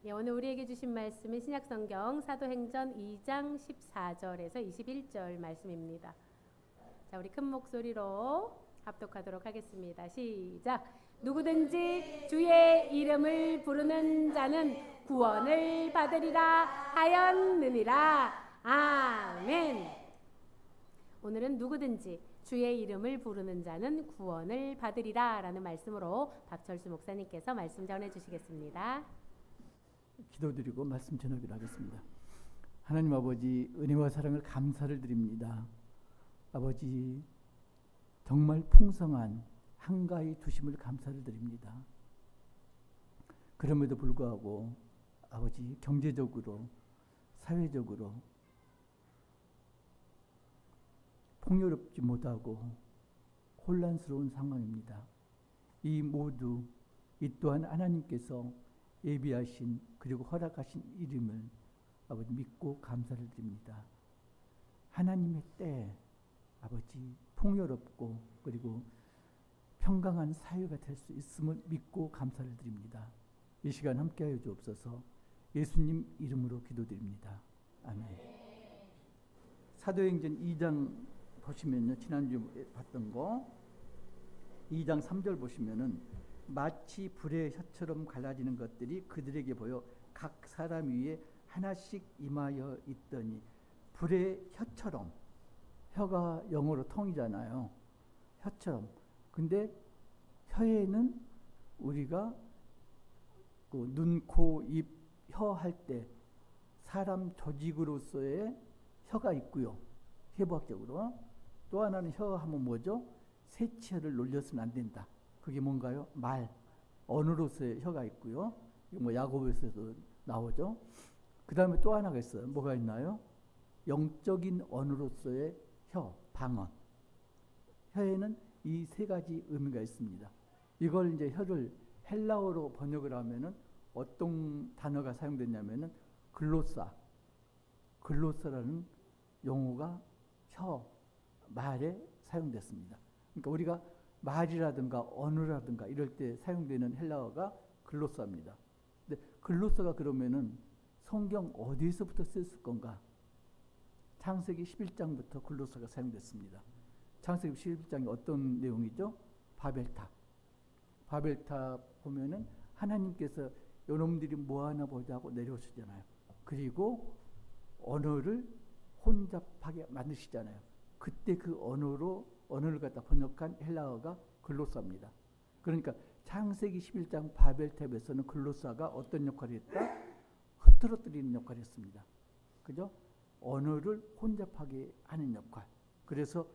예, 오늘 우리에게 주신 말씀은 신약성경 사도행전 2장 14절에서 21절 말씀입니다. 자, 우리 큰 목소리로 합독하도록 하겠습니다. 시작. 누구든지 주의 이름을 부르는 자는 구원을 받으리라 하였느니라. 아멘. 오늘은 누구든지 주의 이름을 부르는 자는 구원을 받으리라 라는 말씀으로 박철수 목사님께서 말씀 전해주시겠습니다. 기도드리고 말씀 전하기로 하겠습니다. 하나님 아버지, 은혜와 사랑을 감사를 드립니다. 아버지, 정말 풍성한 한가히 두심을 감사를 드립니다. 그럼에도 불구하고 아버지, 경제적으로 사회적으로 풍요롭지 못하고 혼란스러운 상황입니다. 이 모두 이 또한 하나님께서 예비하신 그리고 허락하신 이름을 아버지 믿고 감사를 드립니다. 하나님의 때 아버지 풍요롭고 그리고 평강한 사회가 될 수 있음을 믿고 감사를 드립니다. 이 시간 함께하여 주옵소서. 예수님 이름으로 기도드립니다. 아멘. 사도행전 2장 보시면요, 지난주에 봤던 거 2장 3절 보시면은 마치 불의 혀처럼 갈라지는 것들이 그들에게 보여 각 사람 위에 하나씩 임하여 있더니, 불의 혀처럼, 혀가 영어로 텅이잖아요. 혀처럼. 근데 혀에는 우리가 그 눈, 코, 입, 혀 할 때 사람 조직으로서의 혀가 있고요. 해부학적으로. 또 하나는 혀 하면 뭐죠? 새치혀를 놀려서는 안 된다. 그게 뭔가요? 말, 언어로서의 혀가 있고요. 뭐 야고보서도 나오죠. 그 다음에 또 하나가 있어요. 뭐가 있나요? 영적인 언어로서의 혀, 방언. 혀에는 이 세 가지 의미가 있습니다. 이걸 이제 혀를 헬라어로 번역을 하면은 어떤 단어가 사용됐냐면은 글로사라는 용어가 혀, 말에 사용됐습니다. 그러니까 우리가 말이라든가 언어라든가 이럴 때 사용되는 헬라어가 글로사입니다. 근데 글로사가 그러면은 성경 어디에서부터 쓰였을 건가? 창세기 11장부터 글로사가 사용됐습니다. 창세기 11장이 어떤 내용이죠? 바벨탑. 바벨탑 보면은 하나님께서 요놈들이 뭐하나 보자고 내려오시잖아요. 그리고 언어를 혼잡하게 만드시잖아요. 그때 그 언어를 갖다 번역한 헬라어가 글로사입니다. 그러니까 창세기 11장 바벨탑에서는 글로사가 어떤 역할을 했다? 흐트러뜨리는 역할을 했습니다. 그죠? 언어를 혼잡하게 하는 역할. 그래서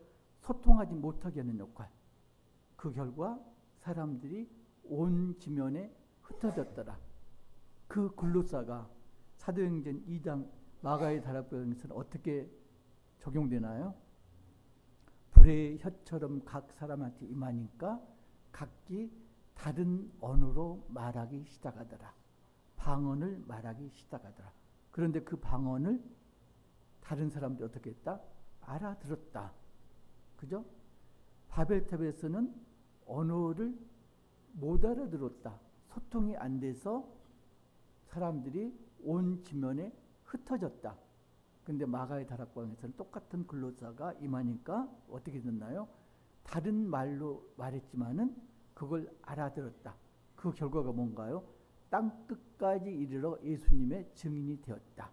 소통하지 못하게 하는 역할. 그 결과 사람들이 온 지면에 흩어졌더라. 그 글로사가 사도행전 2장 마가의 다락방에서는 어떻게 적용되나요? 불의 혀처럼 각 사람한테 임하니까 각기 다른 언어로 말하기 시작하더라. 방언을 말하기 시작하더라. 그런데 그 방언을 다른 사람들이 어떻게 했다? 알아들었다. 그죠? 바벨탑에서는 언어를 못 알아들었다. 소통이 안 돼서 사람들이 온 지면에 흩어졌다. 근데 마가의 다락방에서는 똑같은 글로사가 임하니까 어떻게 됐나요? 다른 말로 말했지만은 그걸 알아들었다. 그 결과가 뭔가요? 땅 끝까지 이르러 예수님의 증인이 되었다.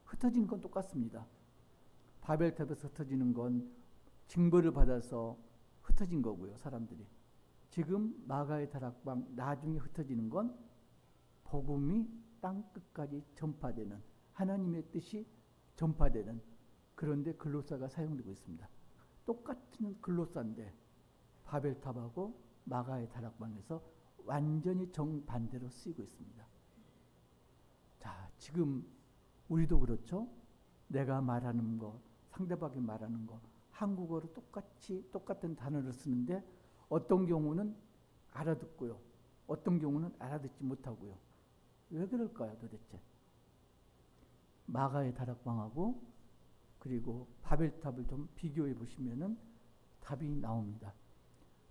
흩어진 건 똑같습니다. 바벨탑에서 흩어지는 건 징벌을 받아서 흩어진 거고요, 사람들이. 지금 마가의 다락방 나중에 흩어지는 건 복음이 땅 끝까지 전파되는, 하나님의 뜻이 전파되는, 그런데 글로사가 사용되고 있습니다. 똑같은 글로사인데 바벨탑하고 마가의 다락방에서 완전히 정반대로 쓰이고 있습니다. 자, 지금 우리도 그렇죠? 내가 말하는 거, 상대방이 말하는 거, 한국어로 똑같은 단어를 쓰는데 어떤 경우는 알아듣고요. 어떤 경우는 알아듣지 못하고요. 왜 그럴까요, 도대체? 마가의 다락방하고 그리고 바벨탑을 좀 비교해 보시면은 답이 나옵니다.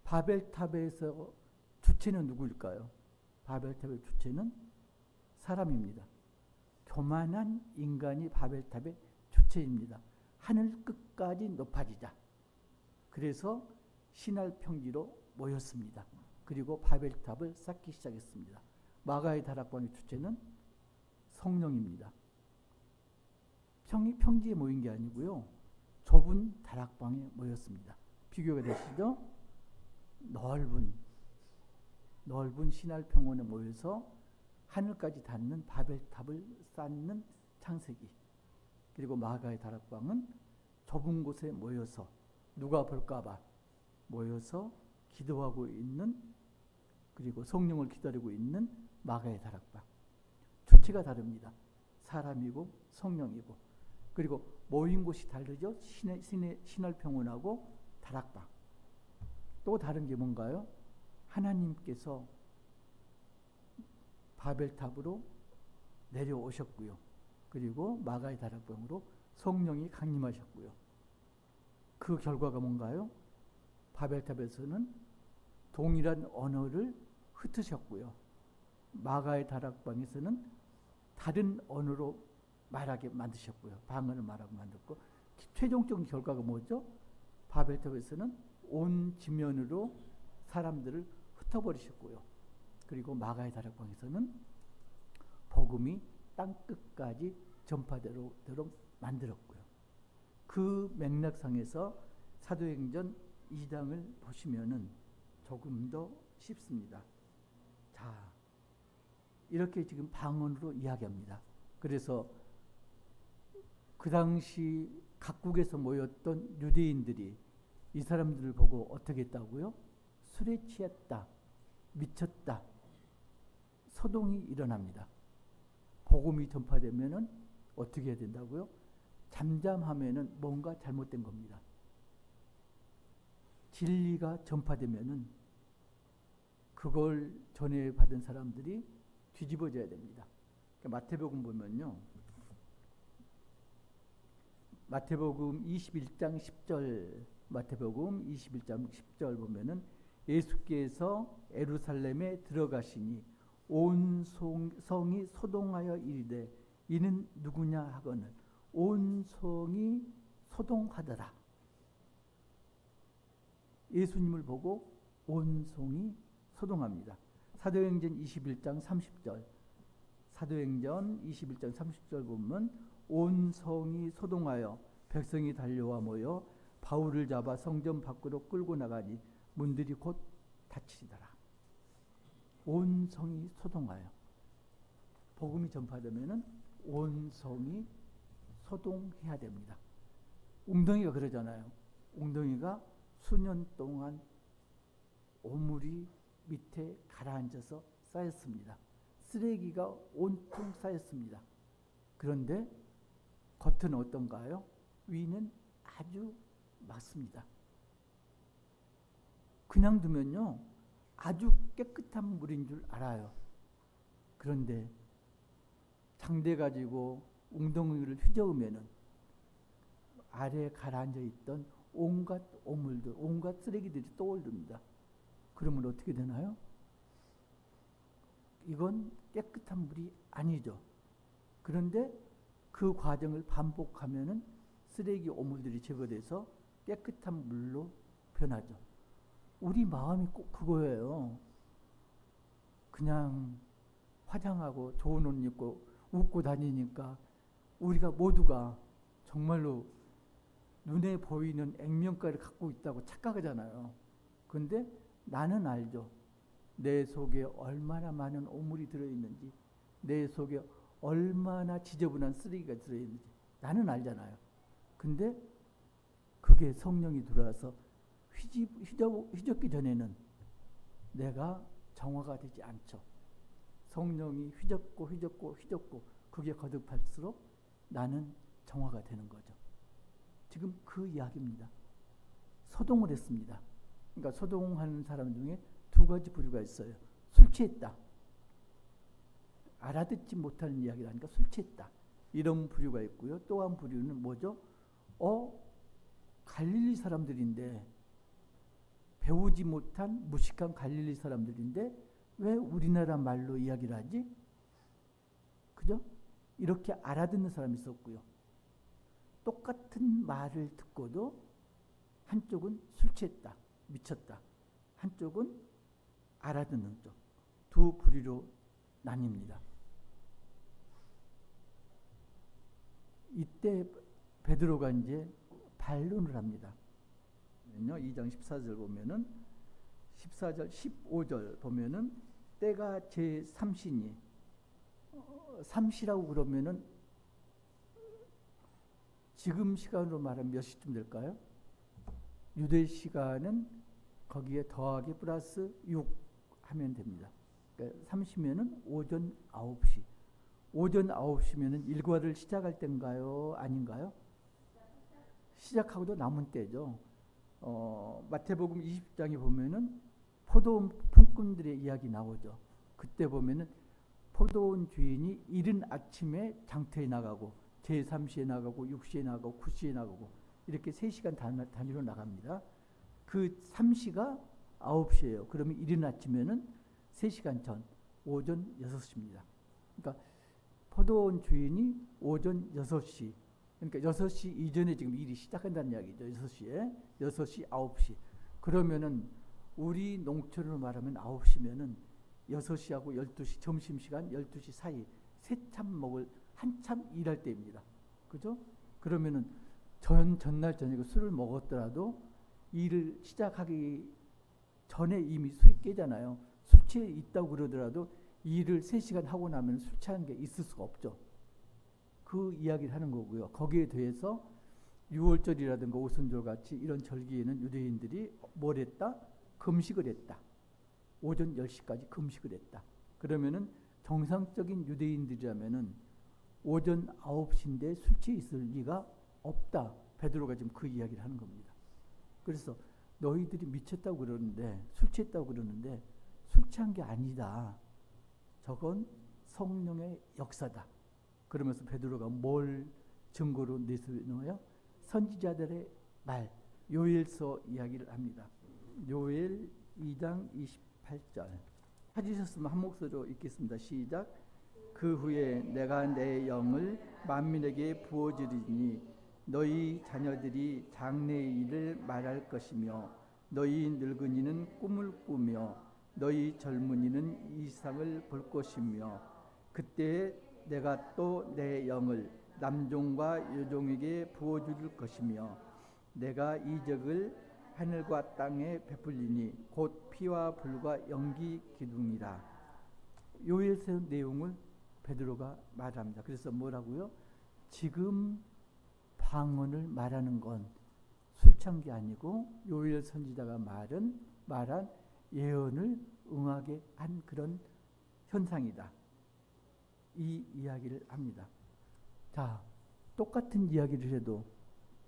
바벨탑에서 주체는 누구일까요? 바벨탑의 주체는 사람입니다. 교만한 인간이 바벨탑의 주체입니다. 하늘 끝까지 높아지자. 그래서 신할 평지로 모였습니다. 그리고 바벨탑을 쌓기 시작했습니다. 마가의 다락방의 주체는 성령입니다. 평지에 모인 게 아니고요. 좁은 다락방에 모였습니다. 비교가 되시죠? 넓은 신할 평원에 모여서 하늘까지 닿는 바벨탑을 쌓는 창세기. 그리고 마가의 다락방은 좁은 곳에 모여서 누가 볼까봐 모여서 기도하고 있는, 그리고 성령을 기다리고 있는 마가의 다락방. 주체가 다릅니다. 사람이고 성령이고. 그리고 모인 곳이 다르죠. 신할 평원하고 다락방. 또 다른 게 뭔가요? 하나님께서 바벨탑으로 내려오셨고요. 그리고 마가의 다락방으로 성령이 강림하셨고요. 그 결과가 뭔가요? 바벨탑에서는 동일한 언어를 흩으셨고요. 마가의 다락방에서는 다른 언어로 말하게 만드셨고요. 방언을 말하고 만들고, 최종적인 결과가 뭐죠? 바벨탑에서는 온 지면으로 사람들을 흩어버리셨고요. 그리고 마가의 다락방에서는 복음이 땅끝까지 전파되도록 만들었고요. 그 맥락상에서 사도행전 2장을 보시면은 조금 더 쉽습니다. 자, 이렇게 지금 방언으로 이야기합니다. 그래서 그 당시 각국에서 모였던 유대인들이 이 사람들을 보고 어떻게 했다고요? 술에 취했다, 미쳤다, 소동이 일어납니다. 복음이 전파되면은 어떻게 해야 된다고요? 잠잠하면은 뭔가 잘못된 겁니다. 진리가 전파되면은 그걸 전해받은 사람들이 뒤집어져야 됩니다. 그러니까 마태복음 보면요. 마태복음 21장 10절, 마태복음 21장 10절 보면은 예수께서 예루살렘에 들어가시니 온 성이 소동하여 이르되 이는 누구냐 하거늘 온 성이 소동하더라. 예수님을 보고 온 성이 소동합니다. 사도행전 21장 30절, 사도행전 21장 30절 보면 온 성이 소동하여 백성이 달려와 모여 바울을 잡아 성전 밖으로 끌고 나가니 문들이 곧 닫히더라. 온 성이 소동하여. 복음이 전파되면은 온 성이 소동해야 됩니다. 웅덩이가 그러잖아요. 웅덩이가 수년 동안 오물이 밑에 가라앉아서 쌓였습니다. 쓰레기가 온통 쌓였습니다. 그런데 겉은 어떤가요? 위는 아주 맑습니다. 그냥 두면요, 아주 깨끗한 물인 줄 알아요. 그런데 장대 가지고 웅덩이를 휘저으면은 아래에 가라앉아 있던 온갖 오물들, 온갖 쓰레기들이 떠오릅니다. 그러면 어떻게 되나요? 이건 깨끗한 물이 아니죠. 그런데 그 과정을 반복하면은 쓰레기 오물들이 제거돼서 깨끗한 물로 변하죠. 우리 마음이 꼭 그거예요. 그냥 화장하고 좋은 옷 입고 웃고 다니니까 우리가 모두가 정말로 눈에 보이는 액면가를 갖고 있다고 착각하잖아요. 그런데 나는 알죠. 내 속에 얼마나 많은 오물이 들어있는지, 내 속에 얼마나 지저분한 쓰레기가 들어있는지 나는 알잖아요. 근데 그게 성령이 들어와서 휘젓기 전에는 내가 정화가 되지 않죠. 성령이 휘젓고 그게 거듭할수록 나는 정화가 되는 거죠. 지금 그 이야기입니다. 소동을 했습니다. 그러니까 소동하는 사람 중에 두 가지 부류가 있어요. 술 취했다. 알아듣지 못하는 이야기를 하니까 술 취했다. 이런 부류가 있고요. 또 한 부류는 뭐죠? 갈릴리 사람들인데, 배우지 못한 무식한 갈릴리 사람들인데 왜 우리나라 말로 이야기를 하지? 그죠? 이렇게 알아듣는 사람이 있었고요. 똑같은 말을 듣고도 한쪽은 술 취했다, 미쳤다. 한쪽은 알아듣는 쪽. 두 부류로 나뉩니다. 이때 베드로가 이제 반론을 합니다. 2장 14절 보면은 14절 15절 보면은 때가 제3시니 삼시라고 그러면은 지금 시간으로 말하면 몇 시쯤 될까요? 유대 시간은 거기에 더하기 플러스 6 하면 됩니다. 그러니까 30면은 오전 9시. 오전 9시면은 일과를 시작할 때인가요? 아닌가요? 시작하고도 남은 때죠. 마태복음 20장에 보면은 포도원 품꾼들의 이야기 나오죠. 그때 보면은 포도원 주인이 이른 아침에 장터에 나가고 제3시에 나가고 6시에 나가고 9시에 나가고 이렇게 3시간 단위로 나갑니다. 그 3시가 9시예요. 그러면 이른 아침에는 3시간 전 오전 6시입니다. 그러니까 포도원 주인이 오전 6시, 그러니까 6시 이전에 지금 일이 시작한다는 이야기죠. 6시에 6시 9시. 그러면은 우리 농촌으로 말하면 9시면은 6시하고 12시 점심시간 12시 사이 새참 먹을 한참 일할 때입니다. 그죠? 그러면은 전날 저녁에 술을 먹었더라도 일을 시작하기 전에 이미 술이 깨잖아요. 술 취해 있다고 그러더라도 일을 3시간 하고 나면 술 취한 게 있을 수가 없죠. 그 이야기를 하는 거고요. 거기에 대해서 6월절이라든가 오순절 같이 이런 절기에는 유대인들이 뭘 했다? 금식을 했다. 오전 10시까지 금식을 했다. 그러면은 정상적인 유대인들이라면은 오전 9시인데 술 취해 있을 리가 없다. 베드로가 지금 그 이야기를 하는 겁니다. 그래서 너희들이 미쳤다고 그러는데 술 취했다고 그러는데 술 취한 게 아니다. 저건 성령의 역사다. 그러면서 베드로가 뭘 증거로 내세워요? 선지자들의 말, 요엘서 이야기를 합니다. 요엘 2장 28절. 찾으셨으면 한 목소리로 읽겠습니다. 시작. 그 후에 내가 내 영을 만민에게 부어주리니 너희 자녀들이 장래의 일을 말할 것이며 너희 늙은이는 꿈을 꾸며 너희 젊은이는 이상을 볼 것이며 그때 내가 또 내 영을 남종과 여종에게 부어줄 것이며 내가 이적을 하늘과 땅에 베풀리니 곧 피와 불과 연기 기둥이라. 요엘서 내용을 베드로가 말합니다. 그래서 뭐라고요? 지금 방언을 말하는 건 술 취한 게 아니고 요엘 선지자가 말한 예언을 응하게 한 그런 현상이다. 이 이야기를 합니다. 자, 똑같은 이야기를 해도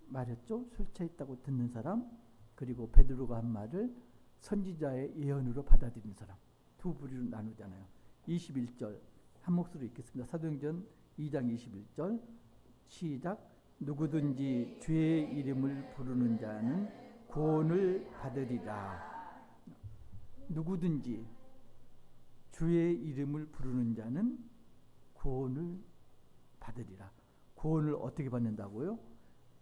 말했죠. 술 취했다고 듣는 사람, 그리고 베드로가 한 말을 선지자의 예언으로 받아들이는 사람. 두 부류로 나누잖아요. 21절 한 목소리로 읽겠습니다. 사도행전 2장 21절 시작. 누구든지 주의 이름을 부르는 자는 구원을 받으리라. 누구든지 주의 이름을 부르는 자는 구원을 받으리라. 구원을 어떻게 받는다고요?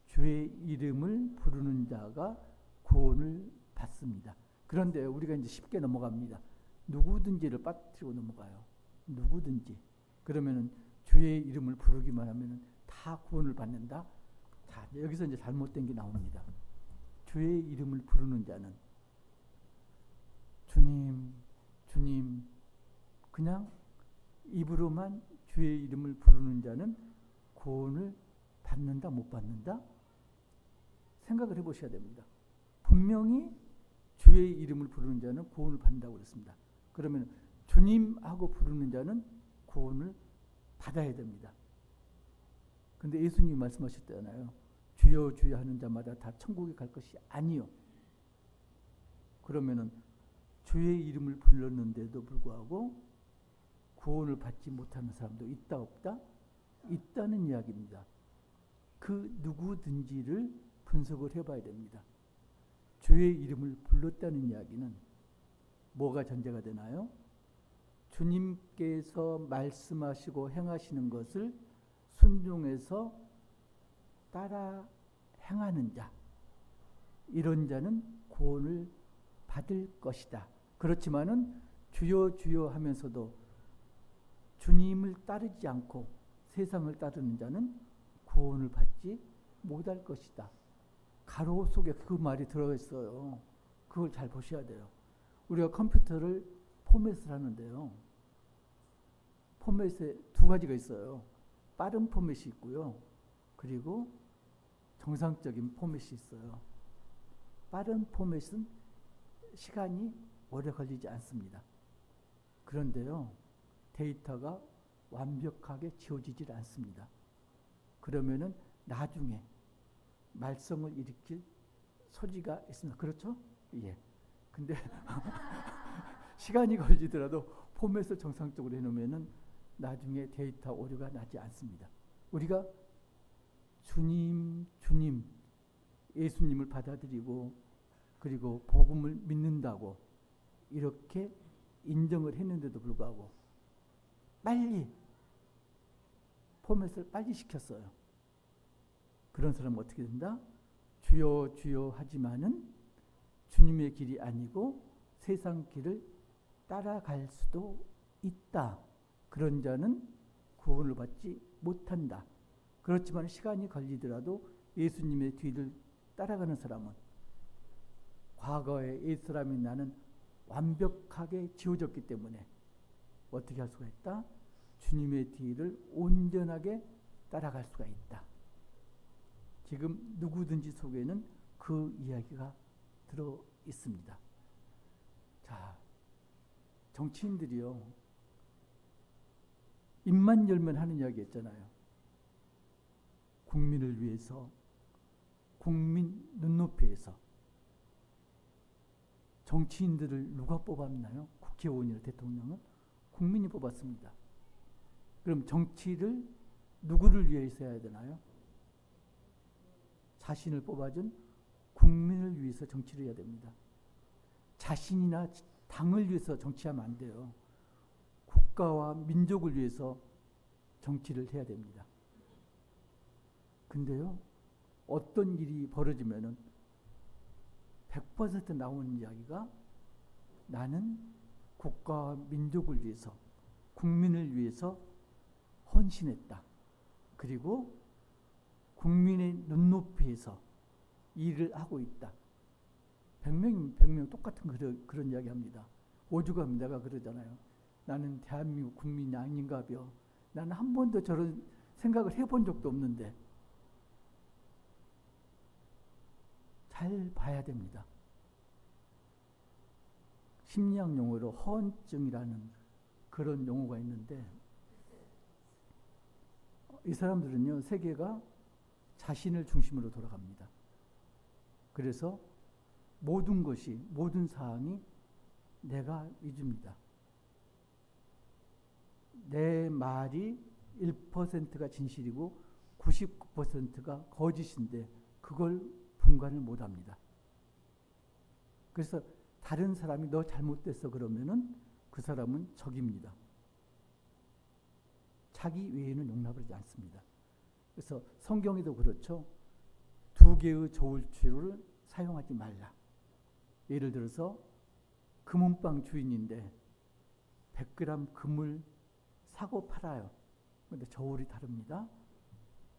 주의 이름을 부르는 자가 구원을 받습니다. 그런데 우리가 이제 쉽게 넘어갑니다. 누구든지를 빠뜨리고 넘어가요. 누구든지. 그러면은 주의 이름을 부르기만 하면은 다 구원을 받는다. 자, 여기서 이제 잘못된 게 나옵니다. 주의 이름을 부르는 자는 주님, 주님, 그냥 입으로만 주의 이름을 부르는 자는 구원을 받는다, 못 받는다? 생각을 해보셔야 됩니다. 분명히 주의 이름을 부르는 자는 구원을 받는다고 그랬습니다. 그러면 주님하고 부르는 자는 구원을 받아야 됩니다. 근데 예수님이 말씀하셨잖아요. 주여 주여 하는 자마다 다 천국에 갈 것이 아니요. 그러면은 주의 이름을 불렀는데도 불구하고 구원을 받지 못하는 사람도 있다 없다? 있다는 이야기입니다. 그 누구든지를 분석을 해봐야 됩니다. 주의 이름을 불렀다는 이야기는 뭐가 전제가 되나요? 주님께서 말씀하시고 행하시는 것을 순종해서 따라 행하는 자, 이런 자는 구원을 받을 것이다. 그렇지만은 주여 주여 하면서도 주님을 따르지 않고 세상을 따르는 자는 구원을 받지 못할 것이다. 가로 속에 그 말이 들어가 있어요. 그걸 잘 보셔야 돼요. 우리가 컴퓨터를 포맷을 하는데요. 포맷에 두 가지가 있어요. 빠른 포맷이 있고요. 그리고 정상적인 포맷이 있어요. 빠른 포맷은 시간이 오래 걸리지 않습니다. 그런데요, 데이터가 완벽하게 지워지질 않습니다. 그러면은 나중에 말썽을 일으킬 소지가 있습니다. 그렇죠? 예. 근데 시간이 걸리더라도 포맷을 정상적으로 해놓으면은 나중에 데이터 오류가 나지 않습니다. 우리가 주님, 예수님을 받아들이고 그리고 복음을 믿는다고 이렇게 인정을 했는데도 불구하고 빨리 포맷을 빨리 시켰어요. 그런 사람은 어떻게 된다? 주여 주여 하지만은 주님의 길이 아니고 세상 길을 따라갈 수도 있다. 그런 자는 구원을 받지 못한다. 그렇지만 시간이 걸리더라도 예수님의 뒤를 따라가는 사람은 과거의 옛 사람인 나는 완벽하게 지워졌기 때문에 어떻게 할 수가 있다? 주님의 뒤를 온전하게 따라갈 수가 있다. 지금 누구든지 속에는 그 이야기가 들어 있습니다. 자, 정치인들이요, 입만 열면 하는 이야기 했잖아요. 국민을 위해서, 국민 눈높이에서. 정치인들을 누가 뽑았나요? 국회의원이나 대통령은 국민이 뽑았습니다. 그럼 정치를 누구를 위해서 해야 되나요? 자신을 뽑아준 국민을 위해서 정치를 해야 됩니다. 자신이나 당을 위해서 정치하면 안 돼요. 국가와 민족을 위해서 정치를 해야 됩니다. 근데요, 어떤 일이 벌어지면은 100% 나오는 이야기가 나는 국가와 민족을 위해서, 국민을 위해서 헌신했다. 그리고 국민의 눈높이에서 일을 하고 있다. 100명이면 100명 똑같은 그런 이야기 합니다. 오죽하면 내가 그러잖아요. 나는 대한민국 국민이 아닌가벼. 나는 한 번도 저런 생각을 해본 적도 없는데. 잘 봐야 됩니다. 심리학 용어로 허언증이라는 그런 용어가 있는데, 이 사람들은요, 세계가 자신을 중심으로 돌아갑니다. 그래서 모든 것이, 모든 사항이 내가 위주입니다. 내 말이 1%가 진실이고 99%가 거짓인데 그걸 분간을 못합니다. 그래서 다른 사람이 너 잘못됐어 그러면은 그 사람은 적입니다. 자기 외에는 용납을 하지 않습니다. 그래서 성경에도 그렇죠. 두 개의 저울추를 사용하지 말라. 예를 들어서 금은방 주인인데 100g 금을 사고 팔아요. 그런데 저울이 다릅니다.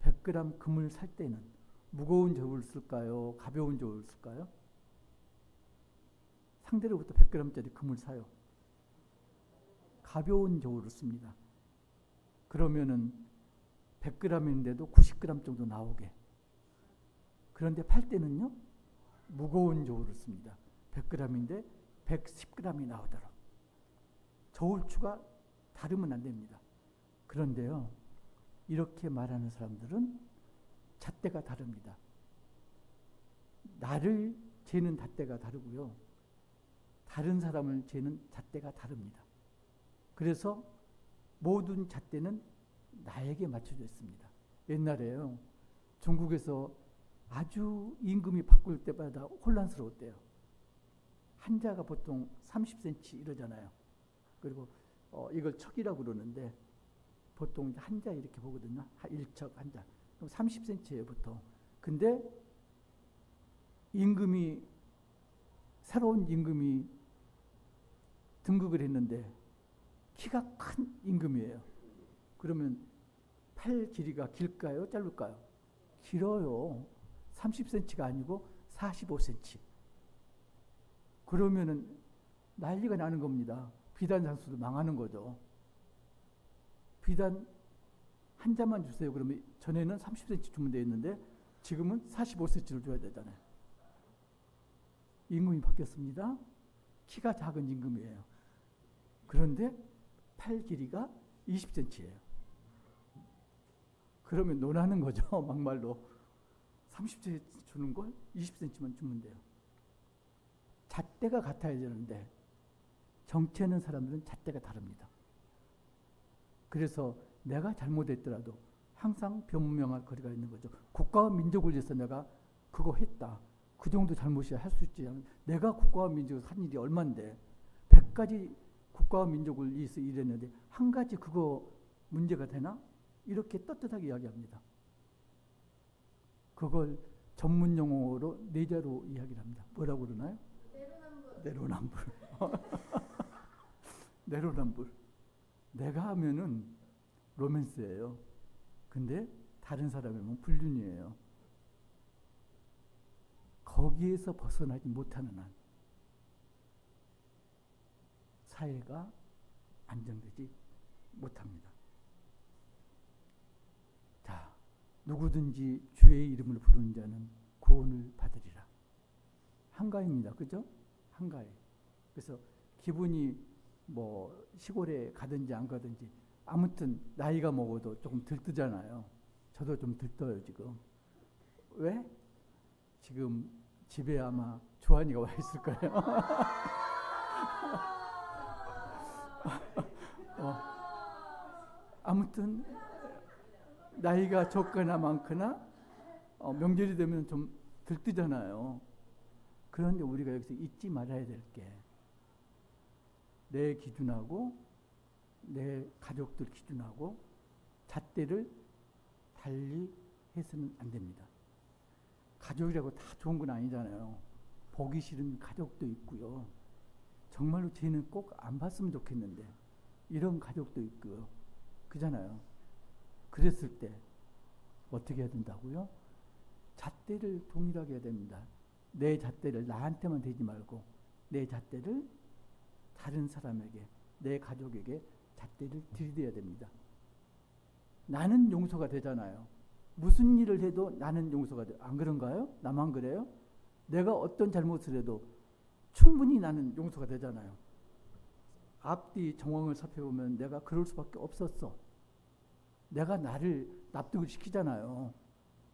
100g 금을 살 때는 무거운 저울을 쓸까요? 가벼운 저울을 쓸까요? 상대로부터 100g짜리 금을 사요. 가벼운 저울을 씁니다. 그러면은 100g인데도 90g 정도 나오게. 그런데 팔 때는요, 무거운 저울을 씁니다. 100g인데 110g이 나오도록. 저울추가 다르면 안 됩니다. 그런데요, 이렇게 말하는 사람들은 잣대가 다릅니다. 나를 재는 잣대가 다르고요, 다른 사람을 재는 잣대가 다릅니다. 그래서 모든 잣대는 나에게 맞춰져 있습니다. 옛날에요, 중국에서 아주 임금이 바꿀 때마다 혼란스러웠대요. 한자가 보통 30cm 이러잖아요. 그리고 이걸 척이라고 그러는데 보통 한자 이렇게 보거든요. 1척 한자. 그럼 30cm예요 보통. 근데 새로운 임금이 등극을 했는데 키가 큰 임금이에요. 그러면 팔 길이가 길까요? 짧을까요? 길어요. 30cm가 아니고 45cm. 그러면은 난리가 나는 겁니다. 비단 장수도 망하는 거죠. 비단 한 자만 주세요. 그러면 전에는 30cm 주면 되었는데 지금은 45cm를 줘야 되잖아요. 임금이 바뀌었습니다. 키가 작은 임금이에요. 그런데 팔 길이가 20cm예요. 그러면 논하는 거죠. 막말로. 30cm 주는 걸 20cm만 주면 돼요. 잣대가 같아야 되는데 정치하는 사람들은 잣대가 다릅니다. 그래서 내가 잘못했더라도 항상 변명할 거리가 있는 거죠. 국가와 민족을 위해서 내가 그거 했다. 그 정도 잘못이야 할 수 있지. 내가 국가와 민족을 한 일이 얼만데 100가지 국가와 민족을 위해서 일했는데 한 가지 그거 문제가 되나? 이렇게 떳떳하게 이야기합니다. 그걸 전문 용어로 내자로 이야기를 합니다. 뭐라고 그러나요? 내로남불. 내로남불. 내가 하면은 로맨스예요. 근데 다른 사람이 하면 불륜이에요. 거기에서 벗어나지 못하는 한 사회가 안정되지 못합니다. 자, 누구든지 주의 이름을 부르는 자는 구원을 받으리라. 한가입니다. 그죠? 한가해. 그래서 기분이 뭐 시골에 가든지 안 가든지 아무튼 나이가 먹어도 조금 들뜨잖아요. 저도 좀 들떠요 지금. 왜? 지금 집에 아마 조한이가 와 있을 거예요. 아무튼 나이가 적거나 많거나 명절이 되면 좀 들뜨잖아요. 그런데 우리가 여기서 잊지 말아야 될 게 내 기준하고 내 가족들 기준하고 잣대를 달리 해서는 안 됩니다. 가족이라고 다 좋은 건 아니잖아요. 보기 싫은 가족도 있고요. 정말로 쟤는 꼭 안 봤으면 좋겠는데 이런 가족도 있고요. 그잖아요. 그랬을 때 어떻게 해야 된다고요? 잣대를 동일하게 해야 됩니다. 내 잣대를 나한테만 대지 말고 내 잣대를 다른 사람에게, 내 가족에게 잣대를 들이대야 됩니다. 나는 용서가 되잖아요. 무슨 일을 해도 나는 용서가 돼. 안 그런가요? 나만 그래요? 내가 어떤 잘못을 해도 충분히 나는 용서가 되잖아요. 앞뒤 정황을 살펴보면 내가 그럴 수밖에 없었어. 내가 나를 납득을 시키잖아요.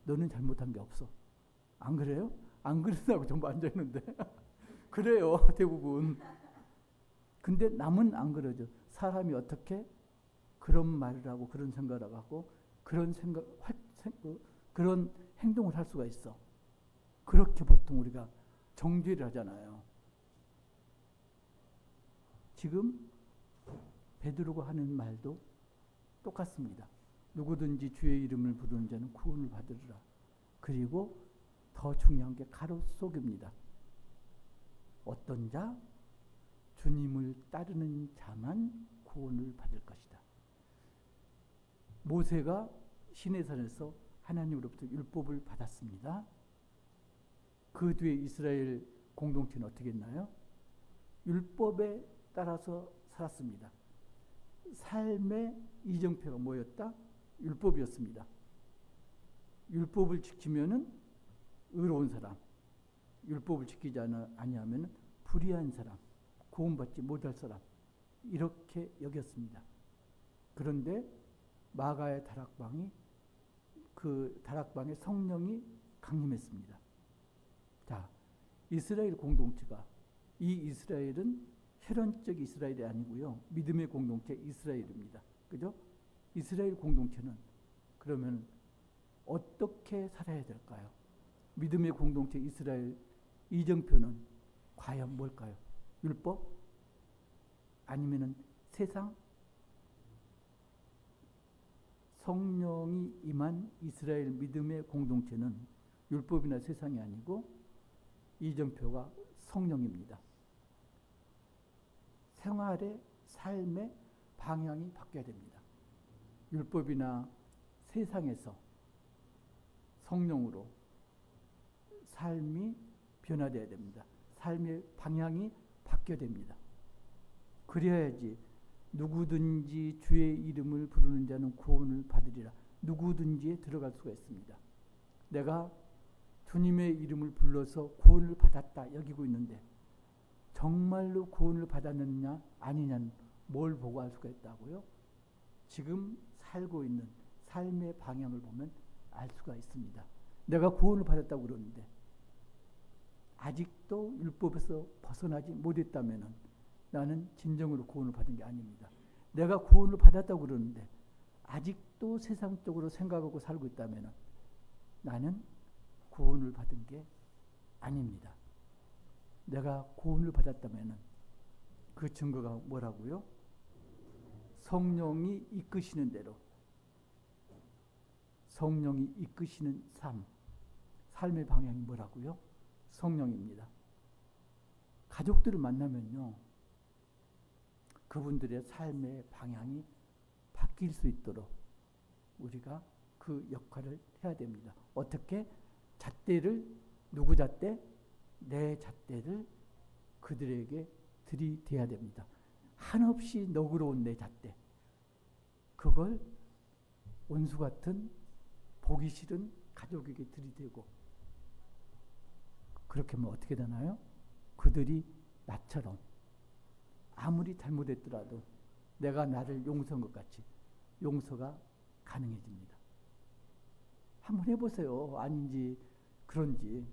너는 잘못한 게 없어. 안 그래요? 안 그런다고 전부 앉아있는데. 그래요, 대부분. 근데 남은 안 그러죠. 사람이 어떻게 그런 말을 하고 그런 생각을 하고 그런 그런 행동을 할 수가 있어. 그렇게 보통 우리가 정죄를 하잖아요. 지금 베드로가 하는 말도 똑같습니다. 누구든지 주의 이름을 부르는 자는 구원을 받으리라. 그리고 더 중요한 게 가로속입니다. 어떤 자? 주님을 따르는 자만 구원을 받을 것이다. 모세가 시내산에서 하나님으로부터 율법을 받았습니다. 그 뒤에 이스라엘 공동체는 어떻게 했나요? 율법에 따라서 살았습니다. 삶의 이정표가 뭐였다? 율법이었습니다. 율법을 지키면은 의로운 사람, 율법을 지키지 아니하면 불의한 사람, 구원받지 못할 사람, 이렇게 여겼습니다. 그런데 마가의 다락방이 그 다락방에 성령이 강림했습니다. 자, 이스라엘 공동체가, 이 이스라엘은 혈연적 이스라엘이 아니고요, 믿음의 공동체 이스라엘입니다. 그죠? 이스라엘 공동체는 그러면 어떻게 살아야 될까요? 믿음의 공동체 이스라엘 이정표는 과연 뭘까요? 율법? 아니면은 세상? 성령이 임한 이스라엘 믿음의 공동체는 율법이나 세상이 아니고 이정표가 성령입니다. 생활의 삶의 방향이 바뀌어야 됩니다. 율법이나 세상에서 성령으로 삶이 변화되어야 됩니다. 삶의 방향이 바뀌어야 됩니다. 그래야지 누구든지 주의 이름을 부르는 자는 구원을 받으리라. 누구든지에 들어갈 수가 있습니다. 내가 주님의 이름을 불러서 구원을 받았다 여기고 있는데 정말로 구원을 받았느냐 아니냐는 뭘 보고 알 수가 있다고요? 지금 살고 있는 삶의 방향을 보면 알 수가 있습니다. 내가 구원을 받았다고 그러는데 아직도 율법에서 벗어나지 못했다면 나는 진정으로 구원을 받은 게 아닙니다. 내가 구원을 받았다고 그러는데 아직도 세상적으로 생각하고 살고 있다면 나는 구원을 받은 게 아닙니다. 내가 구원을 받았다면 그 증거가 뭐라고요? 성령이 이끄시는 대로, 성령이 이끄시는 삶, 삶의 방향이 뭐라고요? 성령입니다. 가족들을 만나면요, 그분들의 삶의 방향이 바뀔 수 있도록 우리가 그 역할을 해야 됩니다. 어떻게? 잣대를, 누구 잣대? 내 잣대를 그들에게 들이대야 됩니다. 한없이 너그러운 내 잣대, 그걸 원수 같은 보기 싫은 가족에게 들이대고, 그렇게 하면 어떻게 되나요? 그들이 나처럼 아무리 잘못했더라도 내가 나를 용서한 것 같이 용서가 가능해집니다. 한번 해보세요. 아닌지 그런지.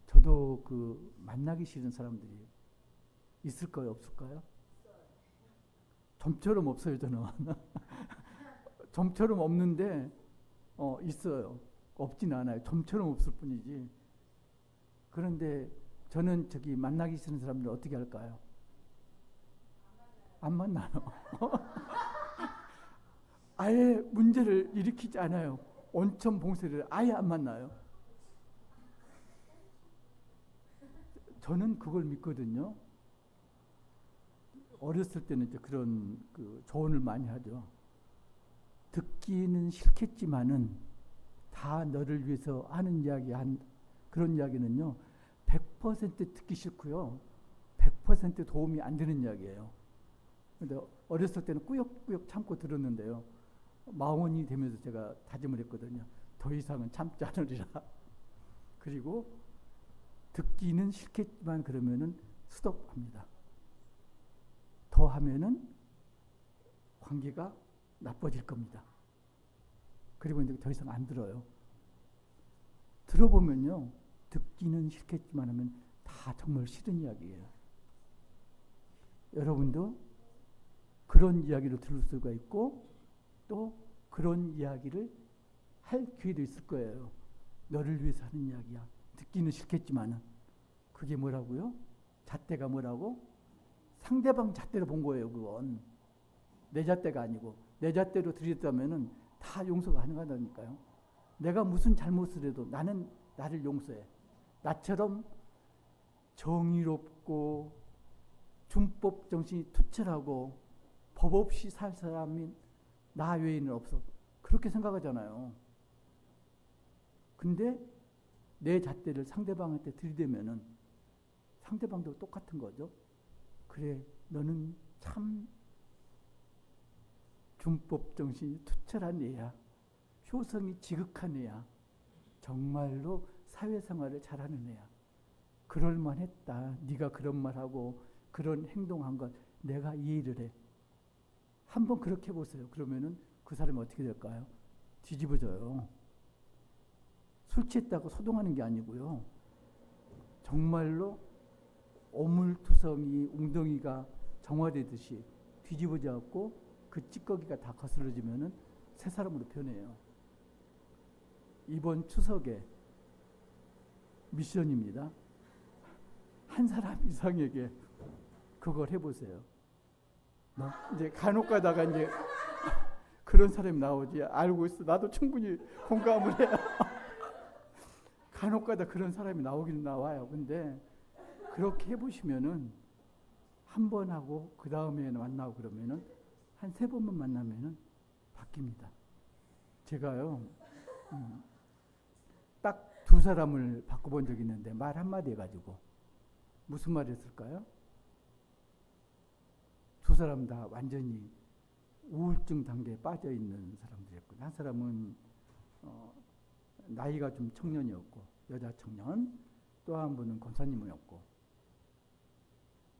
저도 그 만나기 싫은 사람들이 있을까요? 없을까요? 좀처럼 없어요. 저는 좀처럼 없는데 있어요. 없진 않아요. 좀처럼 없을 뿐이지. 그런데 저는 저기 만나기 싫은 사람들 어떻게 할까요? 안 만나요. 아예 문제를 일으키지 않아요. 온천 봉쇄를 아예 안 만나요. 저는 그걸 믿거든요. 어렸을 때는 이제 그런 그 조언을 많이 하죠. 듣기는 싫겠지만은 다 너를 위해서 하는 이야기, 그런 이야기는요, 100% 듣기 싫고요, 100% 도움이 안 되는 이야기예요. 근데 어렸을 때는 꾸역꾸역 참고 들었는데요, 마흔이 되면서 제가 다짐을 했거든요. 더 이상은 참지 않으리라. 그리고 듣기는 싫겠지만 그러면은 스톱합니다. 더 하면은 관계가 나빠질 겁니다. 그리고 이제 더 이상 안 들어요. 들어보면요, 듣기는 싫겠지만 하면 다 정말 싫은 이야기예요. 여러분도 그런 이야기를 들을 수가 있고 또 그런 이야기를 할 기회도 있을 거예요. 너를 위해서 하는 이야기야. 듣기는 싫겠지만은. 그게 뭐라고요? 잣대가 뭐라고? 상대방 잣대로 본 거예요. 그건 내 잣대가 아니고. 내 잣대로 들였다면은 다 용서가 가능하다니까요. 내가 무슨 잘못을 해도 나는 나를 용서해. 나처럼 정의롭고 준법 정신이 투철하고 법 없이 살 사람이 나 외에는 없어. 그렇게 생각하잖아요. 근데 내 잣대를 상대방한테 들이대면은 상대방도 똑같은 거죠. 그래, 너는 참 준법 정신이 투철한 애야. 효성이 지극한 애야. 정말로 사회생활을 잘하는 애야. 그럴만했다. 네가 그런 말하고 그런 행동한 것 내가 이해를 해. 한번 그렇게 해보세요. 그러면은 그 사람이 어떻게 될까요? 뒤집어져요. 술 취했다고 소동하는 게 아니고요. 정말로 오물투성이 웅덩이가 정화되듯이 뒤집어져 갖고 그 찌꺼기가 다 거슬러지면은 새 사람으로 변해요. 이번 추석에 미션입니다. 한 사람 이상에게 그걸 해보세요. 이제 간혹 가다가 이제 그런 사람이 나오지. 알고 있어. 나도 충분히 공감을 해요. 간혹가다 그런 사람이 나오긴 나와요. 근데 그렇게 해보시면은 한 번 하고 그 다음에 만나고 그러면은 한 3번만 만나면은 바뀝니다. 제가요 딱 2사람을 바꿔본 적이 있는데 말 한마디 해가지고 무슨 말을 했을까요? 2사람 다 완전히 우울증 단계에 빠져 있는 사람들이었거든요. 한 사람은 나이가 좀 청년이었고 여자 청년, 또 한 분은 권사님이었고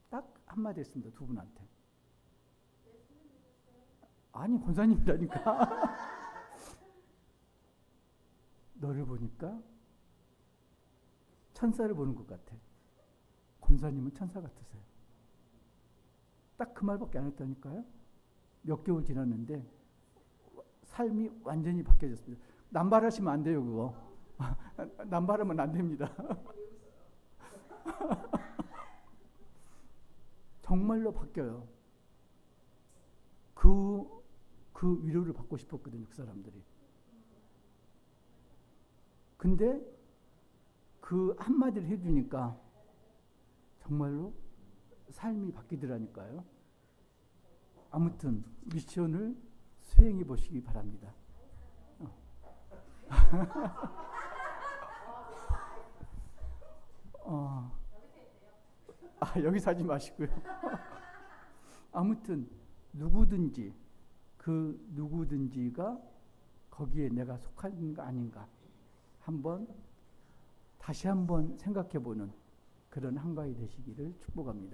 딱 한마디 했습니다. 2분한테. 아니 권사님이라니까. 너를 보니까 천사를 보는 것 같아. 권사님은 천사 같으세요. 딱 그 말밖에 안 했다니까요. 몇 개월 지났는데 삶이 완전히 바뀌어졌습니다. 남발하시면 안 돼요, 그거. 남발하면 안 됩니다. 정말로 바뀌어요. 그 위로를 받고 싶었거든요, 그 사람들이. 근데 그 한마디를 해주니까 정말로 삶이 바뀌더라니까요. 아무튼 미션을 수행해 보시기 바랍니다. 여기서 하지 마시고요. 아무튼 누구든지 그 누구든지가 거기에 내가 속한가 아닌가 다시 한번 생각해 보는 그런 한가위 되시기를 축복합니다.